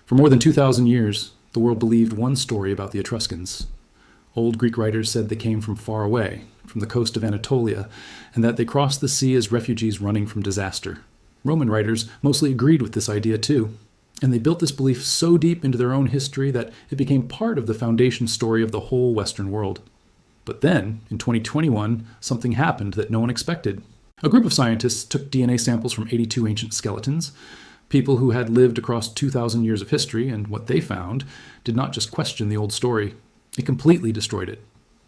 For more than 2,000 years, the world believed one story about the Etruscans. Old Greek writers said they came from far away, from the coast of Anatolia, and that they crossed the sea as refugees running from disaster. Roman writers mostly agreed with this idea too, and they built this belief so deep into their own history that it became part of the foundation story of the whole Western world. But then, in 2021, something happened that no one expected. A group of scientists took DNA samples from 82 ancient skeletons, people who had lived across 2,000 years of history, and what they found did not just question the old story, it completely destroyed it.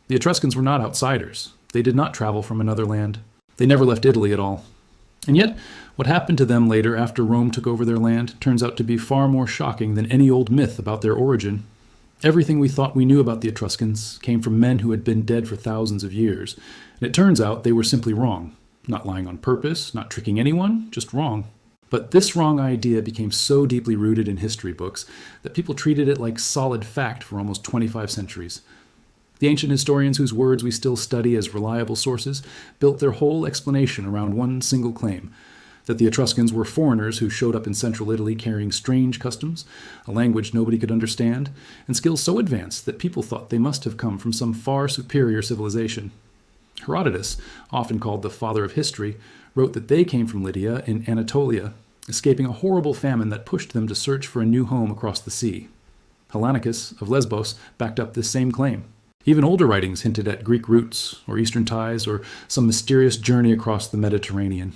The Etruscans were not outsiders. They did not travel from another land. They never left Italy at all. And yet, what happened to them later after Rome took over their land turns out to be far more shocking than any old myth about their origin. Everything we thought we knew about the Etruscans came from men who had been dead for thousands of years, and it turns out they were simply wrong. Not lying on purpose, not tricking anyone, just wrong. But this wrong idea became so deeply rooted in history books that people treated it like solid fact for almost 25 centuries. The ancient historians whose words we still study as reliable sources built their whole explanation around one single claim, that the Etruscans were foreigners who showed up in central Italy carrying strange customs, a language nobody could understand, and skills so advanced that people thought they must have come from some far superior civilization. Herodotus, often called the father of history, wrote that they came from Lydia in Anatolia, escaping a horrible famine that pushed them to search for a new home across the sea. Hellanicus of Lesbos backed up this same claim. Even older writings hinted at Greek roots, or Eastern ties, or some mysterious journey across the Mediterranean.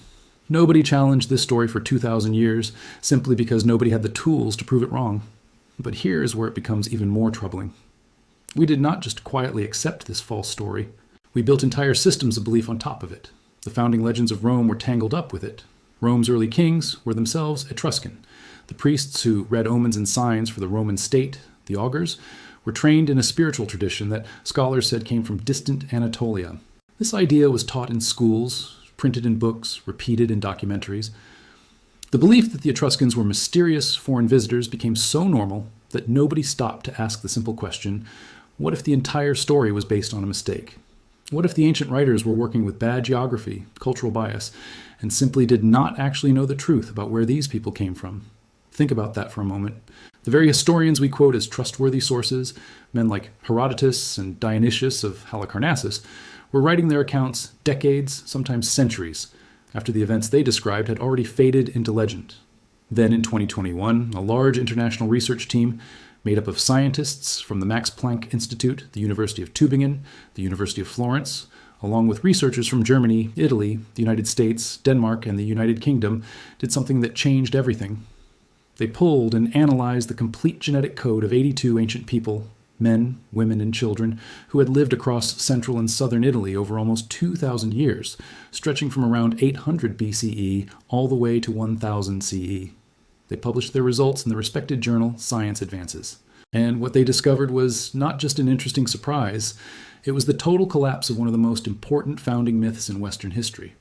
Nobody challenged this story for 2,000 years, simply because nobody had the tools to prove it wrong. But here is where it becomes even more troubling. We did not just quietly accept this false story. We built entire systems of belief on top of it. The founding legends of Rome were tangled up with it. Rome's early kings were themselves Etruscan. The priests who read omens and signs for the Roman state, the augurs, were trained in a spiritual tradition that scholars said came from distant Anatolia. This idea was taught in schools, printed in books, repeated in documentaries. The belief that the Etruscans were mysterious foreign visitors became so normal that nobody stopped to ask the simple question, what if the entire story was based on a mistake? What if the ancient writers were working with bad geography, cultural bias, and simply did not actually know the truth about where these people came from? Think about that for a moment. The very historians we quote as trustworthy sources, men like Herodotus and Dionysius of Halicarnassus, were writing their accounts decades, sometimes centuries, after the events they described had already faded into legend. Then in 2021, a large international research team made up of scientists from the Max Planck Institute, the University of Tübingen, the University of Florence, along with researchers from Germany, Italy, the United States, Denmark, and the United Kingdom, did something that changed everything. They pulled and analyzed the complete genetic code of 82 ancient people, men, women, and children, who had lived across central and southern Italy over almost 2,000 years, stretching from around 800 BCE all the way to 1000 CE. They published their results in the respected journal Science Advances. And what they discovered was not just an interesting surprise, it was the total collapse of one of the most important founding myths in Western history.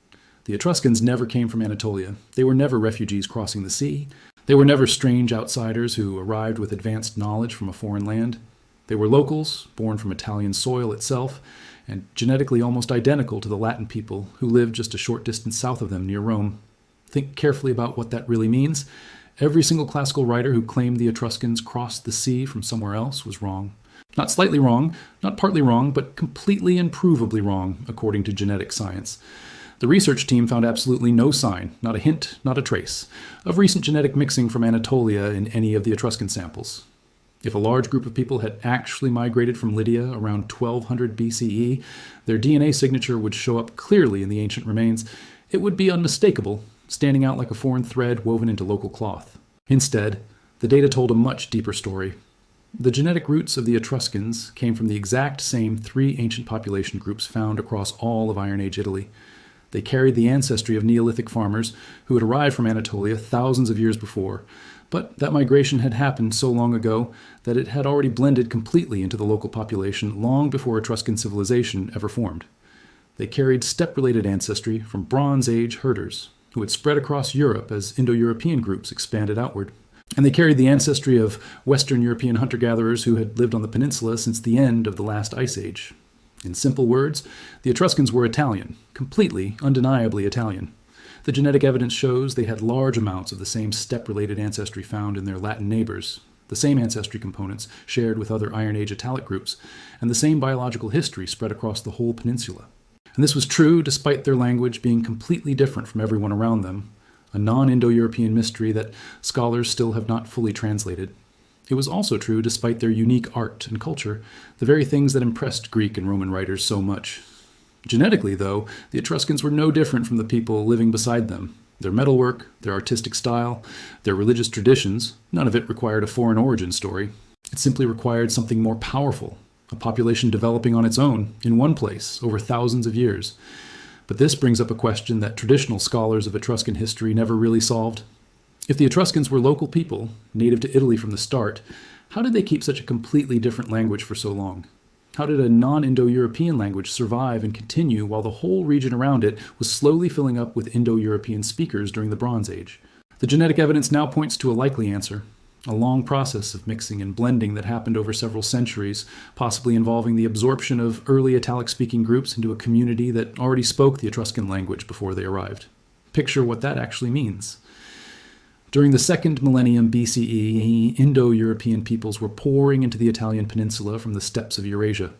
The Etruscans never came from Anatolia. They were never refugees crossing the sea. They were never strange outsiders who arrived with advanced knowledge from a foreign land. They were locals, born from Italian soil itself, and genetically almost identical to the Latin people who lived just a short distance south of them near Rome. Think carefully about what that really means. Every single classical writer who claimed the Etruscans crossed the sea from somewhere else was wrong. Not slightly wrong, not partly wrong, but completely and provably wrong, according to genetic science. The research team found absolutely no sign, not a hint, not a trace, of recent genetic mixing from Anatolia in any of the Etruscan samples. If a large group of people had actually migrated from Lydia around 1200 BCE, their DNA signature would show up clearly in the ancient remains. It would be unmistakable, standing out like a foreign thread woven into local cloth. Instead, the data told a much deeper story. The genetic roots of the Etruscans came from the exact same three ancient population groups found across all of Iron Age Italy. They carried the ancestry of Neolithic farmers who had arrived from Anatolia thousands of years before, but that migration had happened so long ago that it had already blended completely into the local population long before Etruscan civilization ever formed. They carried steppe-related ancestry from Bronze Age herders, who had spread across Europe as Indo-European groups expanded outward. And they carried the ancestry of Western European hunter-gatherers who had lived on the peninsula since the end of the last ice age. In simple words, the Etruscans were Italian, completely, undeniably Italian. The genetic evidence shows they had large amounts of the same steppe-related ancestry found in their Latin neighbors, the same ancestry components shared with other Iron Age Italic groups, and the same biological history spread across the whole peninsula. And this was true despite their language being completely different from everyone around them, a non-Indo-European mystery that scholars still have not fully translated. It was also true despite their unique art and culture, the very things that impressed Greek and Roman writers so much. Genetically, though, the Etruscans were no different from the people living beside them. Their metalwork, their artistic style, their religious traditions, none of it required a foreign origin story. It simply required something more powerful, a population developing on its own, in one place, over thousands of years. But this brings up a question that traditional scholars of Etruscan history never really solved. If the Etruscans were local people, native to Italy from the start, how did they keep such a completely different language for so long? How did a non-Indo-European language survive and continue while the whole region around it was slowly filling up with Indo-European speakers during the Bronze Age? The genetic evidence now points to a likely answer, a long process of mixing and blending that happened over several centuries, possibly involving the absorption of early Italic-speaking groups into a community that already spoke the Etruscan language before they arrived. Picture what that actually means. During the 2nd millennium BCE, Indo-European peoples were pouring into the Italian peninsula from the steppes of Eurasia.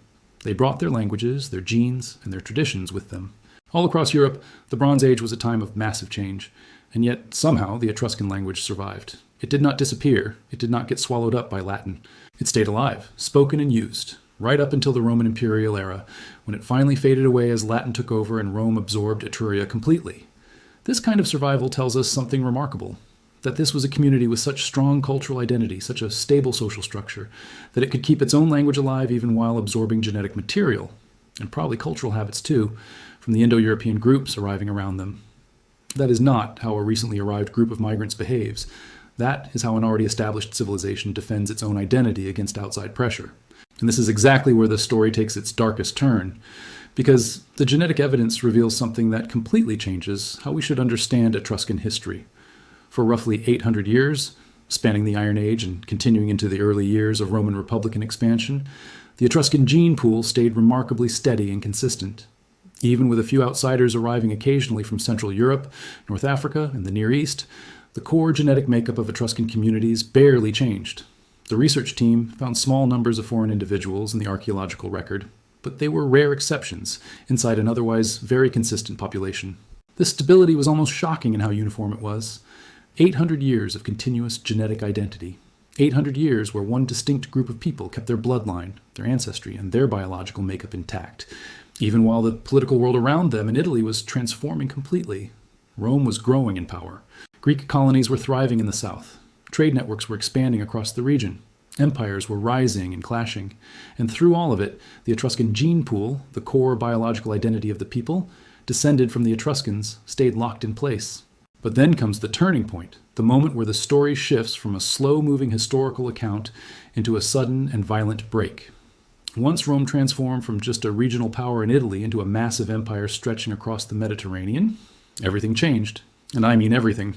They brought their languages, their genes, and their traditions with them. All across Europe, the Bronze Age was a time of massive change, and yet somehow the Etruscan language survived. It did not disappear. It did not get swallowed up by Latin. It stayed alive, spoken and used, right up until the Roman imperial era, when it finally faded away as Latin took over and Rome absorbed Etruria completely. This kind of survival tells us something remarkable, that this was a community with such strong cultural identity, such a stable social structure, that it could keep its own language alive even while absorbing genetic material, and probably cultural habits too, from the Indo-European groups arriving around them. That is not how a recently arrived group of migrants behaves. That is how an already established civilization defends its own identity against outside pressure. And this is exactly where the story takes its darkest turn, because the genetic evidence reveals something that completely changes how we should understand Etruscan history. For roughly 800 years, spanning the Iron Age and continuing into the early years of Roman Republican expansion, the Etruscan gene pool stayed remarkably steady and consistent. Even with a few outsiders arriving occasionally from Central Europe, North Africa, and the Near East, the core genetic makeup of Etruscan communities barely changed. The research team found small numbers of foreign individuals in the archaeological record, but they were rare exceptions inside an otherwise very consistent population. This stability was almost shocking in how uniform it was. 800 years of continuous genetic identity. 800 years where one distinct group of people kept their bloodline, their ancestry, and their biological makeup intact, even while the political world around them in Italy was transforming completely. Rome was growing in power. Greek colonies were thriving in the south. Trade networks were expanding across the region. Empires were rising and clashing. And through all of it, the Etruscan gene pool, the core biological identity of the people, descended from the Etruscans, stayed locked in place. But then comes the turning point, the moment where the story shifts from a slow-moving historical account into a sudden and violent break. Once Rome transformed from just a regional power in Italy into a massive empire stretching across the Mediterranean, everything changed. And I mean everything.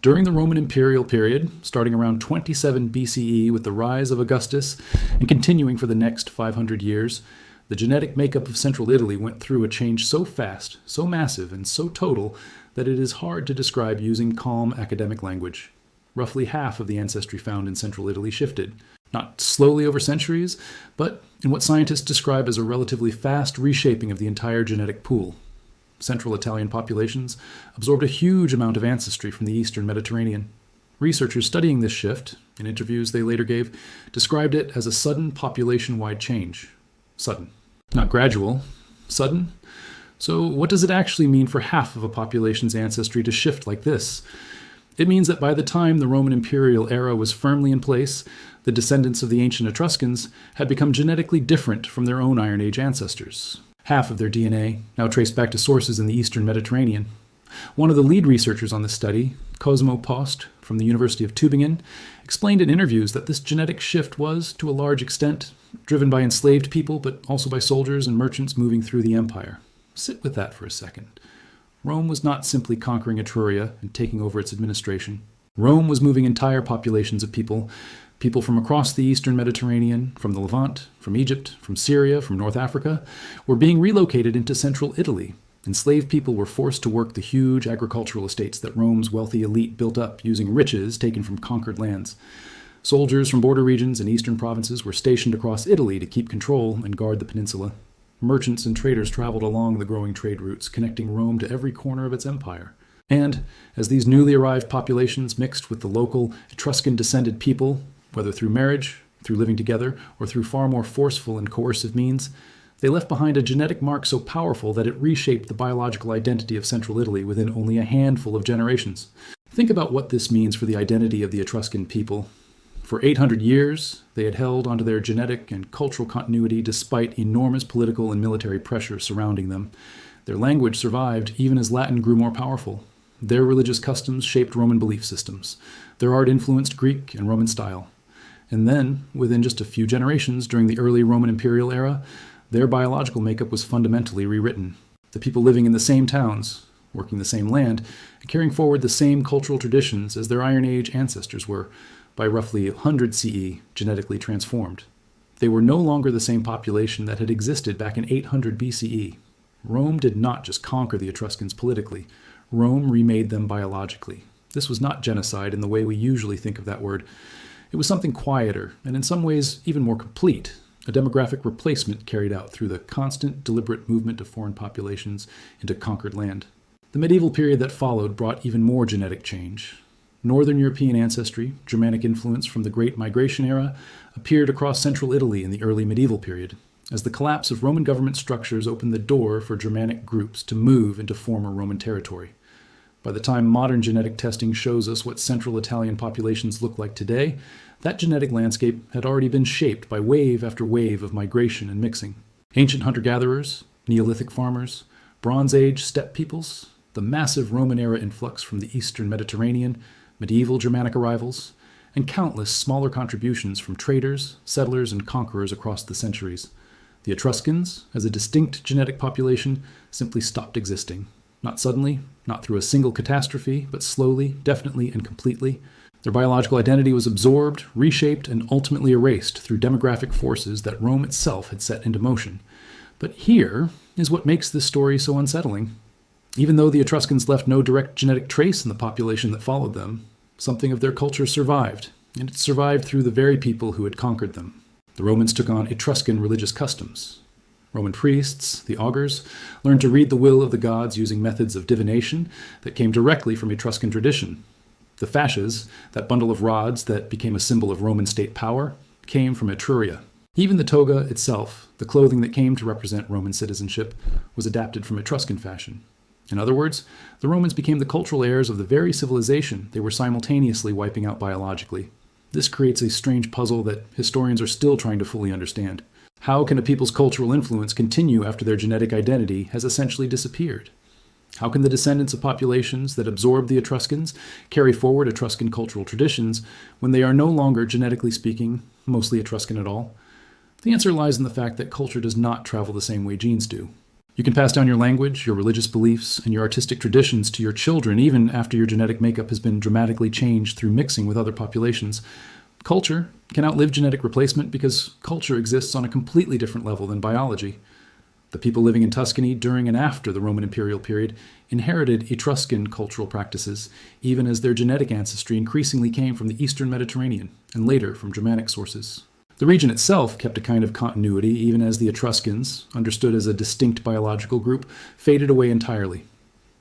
During the Roman imperial period, starting around 27 BCE with the rise of Augustus and continuing for the next 500 years, the genetic makeup of central Italy went through a change so fast, so massive, and so total that it is hard to describe using calm academic language. Roughly half of the ancestry found in central Italy shifted, not slowly over centuries, but in what scientists describe as a relatively fast reshaping of the entire genetic pool. Central Italian populations absorbed a huge amount of ancestry from the eastern Mediterranean. Researchers studying this shift, in interviews they later gave, described it as a sudden population-wide change. Sudden. Not gradual. Sudden. So what does it actually mean for half of a population's ancestry to shift like this? It means that by the time the Roman imperial era was firmly in place, the descendants of the ancient Etruscans had become genetically different from their own Iron Age ancestors. Half of their DNA now traced back to sources in the eastern Mediterranean. One of the lead researchers on this study, Cosimo Posth from the University of Tübingen, explained in interviews that this genetic shift was, to a large extent, driven by enslaved people, but also by soldiers and merchants moving through the empire. Sit with that for a second. Rome was not simply conquering Etruria and taking over its administration. Rome was moving entire populations of people from across the eastern Mediterranean, from the Levant, from Egypt, from Syria, from North Africa, were being relocated into central Italy. Enslaved people were forced to work the huge agricultural estates that Rome's wealthy elite built up using riches taken from conquered lands. Soldiers from border regions and eastern provinces were stationed across Italy to keep control and guard the peninsula. Merchants and traders traveled along the growing trade routes, connecting Rome to every corner of its empire. And as these newly arrived populations mixed with the local Etruscan-descended people, whether through marriage, through living together, or through far more forceful and coercive means, they left behind a genetic mark so powerful that it reshaped the biological identity of central Italy within only a handful of generations. Think about what this means for the identity of the Etruscan people. For 800 years, they had held onto their genetic and cultural continuity despite enormous political and military pressure surrounding them. Their language survived even as Latin grew more powerful. Their religious customs shaped Roman belief systems. Their art influenced Greek and Roman style. And then, within just a few generations during the early Roman imperial era, their biological makeup was fundamentally rewritten. The people living in the same towns, working the same land, and carrying forward the same cultural traditions as their Iron Age ancestors were, by roughly 100 CE, genetically transformed. They were no longer the same population that had existed back in 800 BCE. Rome did not just conquer the Etruscans politically. Rome remade them biologically. This was not genocide in the way we usually think of that word. It was something quieter, and in some ways even more complete, a demographic replacement carried out through the constant, deliberate movement of foreign populations into conquered land. The medieval period that followed brought even more genetic change. Northern European ancestry, Germanic influence from the Great Migration era, appeared across central Italy in the early medieval period, as the collapse of Roman government structures opened the door for Germanic groups to move into former Roman territory. By the time modern genetic testing shows us what central Italian populations look like today, that genetic landscape had already been shaped by wave after wave of migration and mixing. Ancient hunter-gatherers, Neolithic farmers, Bronze Age steppe peoples, the massive Roman-era influx from the eastern Mediterranean, medieval Germanic arrivals, and countless smaller contributions from traders, settlers, and conquerors across the centuries. The Etruscans, as a distinct genetic population, simply stopped existing. Not suddenly, not through a single catastrophe, but slowly, definitely, and completely. Their biological identity was absorbed, reshaped, and ultimately erased through demographic forces that Rome itself had set into motion. But here is what makes this story so unsettling. Even though the Etruscans left no direct genetic trace in the population that followed them, something of their culture survived, and it survived through the very people who had conquered them. The Romans took on Etruscan religious customs. Roman priests, the augurs, learned to read the will of the gods using methods of divination that came directly from Etruscan tradition. The fasces, that bundle of rods that became a symbol of Roman state power, came from Etruria. Even the toga itself, the clothing that came to represent Roman citizenship, was adapted from Etruscan fashion. In other words, the Romans became the cultural heirs of the very civilization they were simultaneously wiping out biologically. This creates a strange puzzle that historians are still trying to fully understand. How can a people's cultural influence continue after their genetic identity has essentially disappeared? How can the descendants of populations that absorbed the Etruscans carry forward Etruscan cultural traditions when they are no longer, genetically speaking, mostly Etruscan at all? The answer lies in the fact that culture does not travel the same way genes do. You can pass down your language, your religious beliefs, and your artistic traditions to your children even after your genetic makeup has been dramatically changed through mixing with other populations. Culture can outlive genetic replacement because culture exists on a completely different level than biology. The people living in Tuscany during and after the Roman imperial period inherited Etruscan cultural practices, even as their genetic ancestry increasingly came from the eastern Mediterranean, and later from Germanic sources. The region itself kept a kind of continuity even as the Etruscans, understood as a distinct biological group, faded away entirely.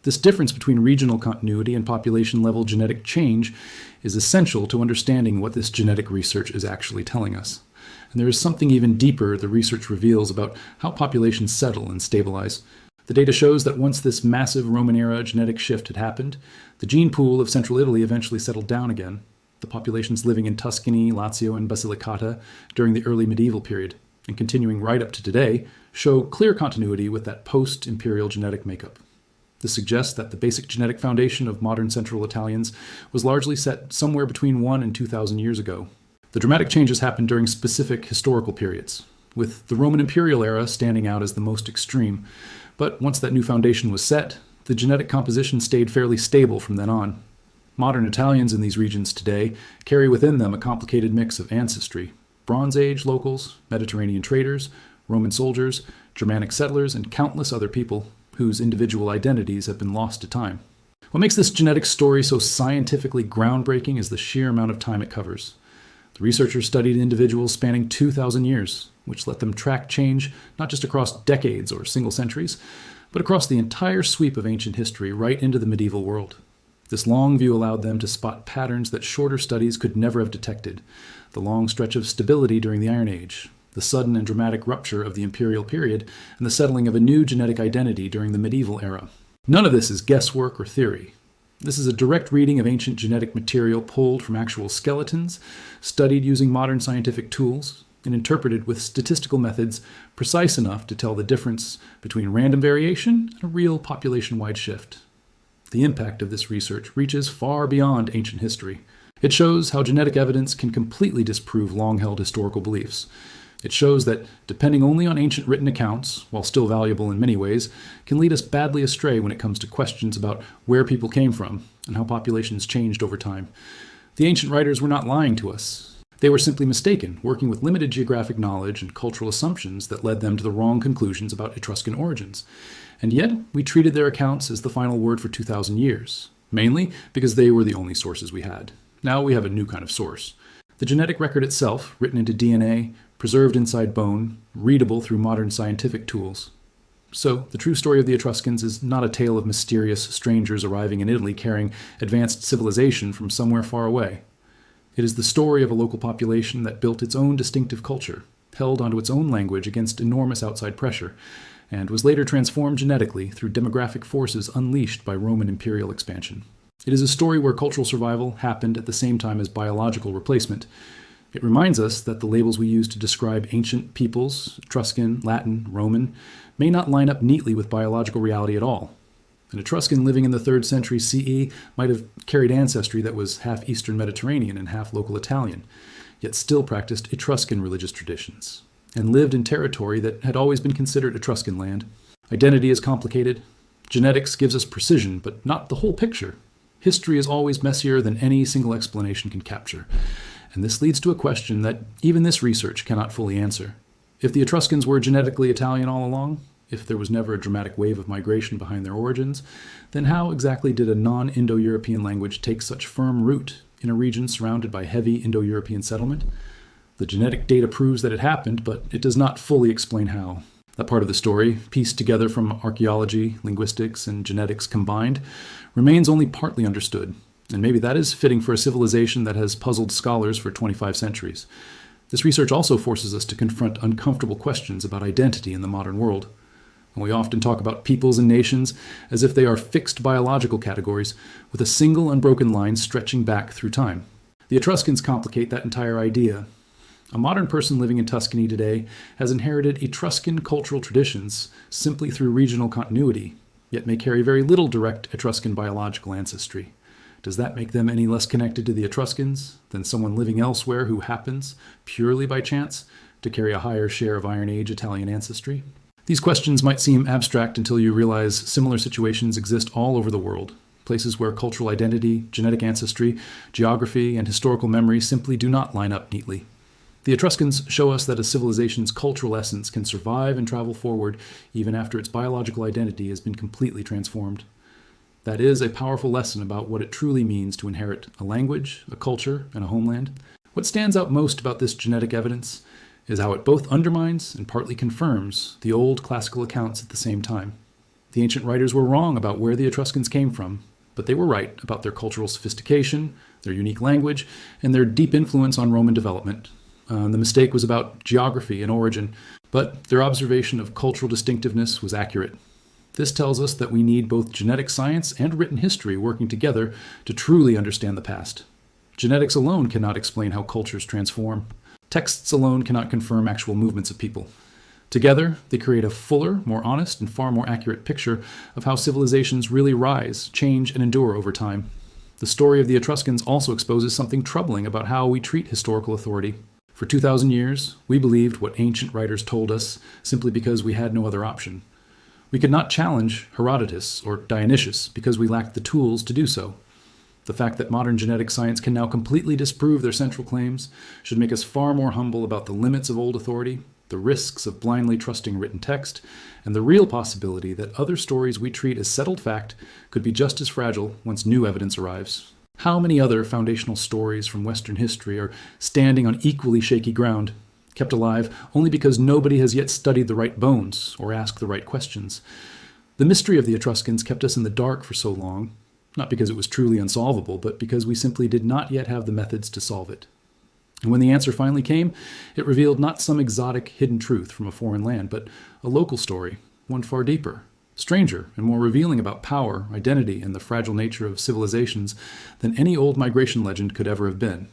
This difference between regional continuity and population-level genetic change is essential to understanding what this genetic research is actually telling us. And there is something even deeper the research reveals about how populations settle and stabilize. The data shows that once this massive Roman-era genetic shift had happened, the gene pool of central Italy eventually settled down again. The populations living in Tuscany, Lazio, and Basilicata during the early medieval period, and continuing right up to today, show clear continuity with that post-imperial genetic makeup. This suggests that the basic genetic foundation of modern Central Italians was largely set somewhere between 1,000 and 2,000 years ago. The dramatic changes happened during specific historical periods, with the Roman imperial era standing out as the most extreme. But once that new foundation was set, the genetic composition stayed fairly stable from then on. Modern Italians in these regions today carry within them a complicated mix of ancestry: Bronze Age locals, Mediterranean traders, Roman soldiers, Germanic settlers, and countless other people whose individual identities have been lost to time. What makes this genetic story so scientifically groundbreaking is the sheer amount of time it covers. The researchers studied individuals spanning 2,000 years, which let them track change not just across decades or single centuries, but across the entire sweep of ancient history right into the medieval world. This long view allowed them to spot patterns that shorter studies could never have detected: the long stretch of stability during the Iron Age, the sudden and dramatic rupture of the imperial period, and the settling of a new genetic identity during the medieval era. None of this is guesswork or theory. This is a direct reading of ancient genetic material pulled from actual skeletons, studied using modern scientific tools, and interpreted with statistical methods precise enough to tell the difference between random variation and a real population-wide shift. The impact of this research reaches far beyond ancient history. It shows how genetic evidence can completely disprove long-held historical beliefs. It shows that depending only on ancient written accounts, while still valuable in many ways, can lead us badly astray when it comes to questions about where people came from and how populations changed over time. The ancient writers were not lying to us. They were simply mistaken, working with limited geographic knowledge and cultural assumptions that led them to the wrong conclusions about Etruscan origins. And yet, we treated their accounts as the final word for 2,000 years, mainly because they were the only sources we had. Now we have a new kind of source. The genetic record itself, written into DNA, preserved inside bone, readable through modern scientific tools. So, the true story of the Etruscans is not a tale of mysterious strangers arriving in Italy carrying advanced civilization from somewhere far away. It is the story of a local population that built its own distinctive culture, held onto its own language against enormous outside pressure, and was later transformed genetically through demographic forces unleashed by Roman imperial expansion. It is a story where cultural survival happened at the same time as biological replacement. It reminds us that the labels we use to describe ancient peoples, Etruscan, Latin, Roman, may not line up neatly with biological reality at all. An Etruscan living in the 3rd century CE might have carried ancestry that was half Eastern Mediterranean and half local Italian, yet still practiced Etruscan religious traditions, and lived in territory that had always been considered Etruscan land. Identity is complicated. Genetics gives us precision, but not the whole picture. History is always messier than any single explanation can capture. And this leads to a question that even this research cannot fully answer. If the Etruscans were genetically Italian all along, if there was never a dramatic wave of migration behind their origins, then how exactly did a non-Indo-European language take such firm root in a region surrounded by heavy Indo-European settlement? The genetic data proves that it happened, but it does not fully explain how. That part of the story, pieced together from archaeology, linguistics, and genetics combined, remains only partly understood. And maybe that is fitting for a civilization that has puzzled scholars for 25 centuries. This research also forces us to confront uncomfortable questions about identity in the modern world. And we often talk about peoples and nations as if they are fixed biological categories with a single unbroken line stretching back through time. The Etruscans complicate that entire idea. A modern person living in Tuscany today has inherited Etruscan cultural traditions simply through regional continuity, yet may carry very little direct Etruscan biological ancestry. Does that make them any less connected to the Etruscans than someone living elsewhere who happens, purely by chance, to carry a higher share of Iron Age Italian ancestry? These questions might seem abstract until you realize similar situations exist all over the world, places where cultural identity, genetic ancestry, geography, and historical memory simply do not line up neatly. The Etruscans show us that a civilization's cultural essence can survive and travel forward even after its biological identity has been completely transformed. That is a powerful lesson about what it truly means to inherit a language, a culture, and a homeland. What stands out most about this genetic evidence is how it both undermines and partly confirms the old classical accounts at the same time. The ancient writers were wrong about where the Etruscans came from, but they were right about their cultural sophistication, their unique language, and their deep influence on Roman development. The mistake was about geography and origin, but their observation of cultural distinctiveness was accurate. This tells us that we need both genetic science and written history working together to truly understand the past. Genetics alone cannot explain how cultures transform. Texts alone cannot confirm actual movements of people. Together, they create a fuller, more honest, and far more accurate picture of how civilizations really rise, change, and endure over time. The story of the Etruscans also exposes something troubling about how we treat historical authority. For 2,000 years, we believed what ancient writers told us simply because we had no other option. We could not challenge Herodotus or Dionysius because we lacked the tools to do so. The fact that modern genetic science can now completely disprove their central claims should make us far more humble about the limits of old authority, the risks of blindly trusting written text, and the real possibility that other stories we treat as settled fact could be just as fragile once new evidence arrives. How many other foundational stories from Western history are standing on equally shaky ground, kept alive only because nobody has yet studied the right bones or asked the right questions? The mystery of the Etruscans kept us in the dark for so long, not because it was truly unsolvable, but because we simply did not yet have the methods to solve it. And when the answer finally came, it revealed not some exotic hidden truth from a foreign land, but a local story, one far deeper, stranger, and more revealing about power, identity, and the fragile nature of civilizations than any old migration legend could ever have been.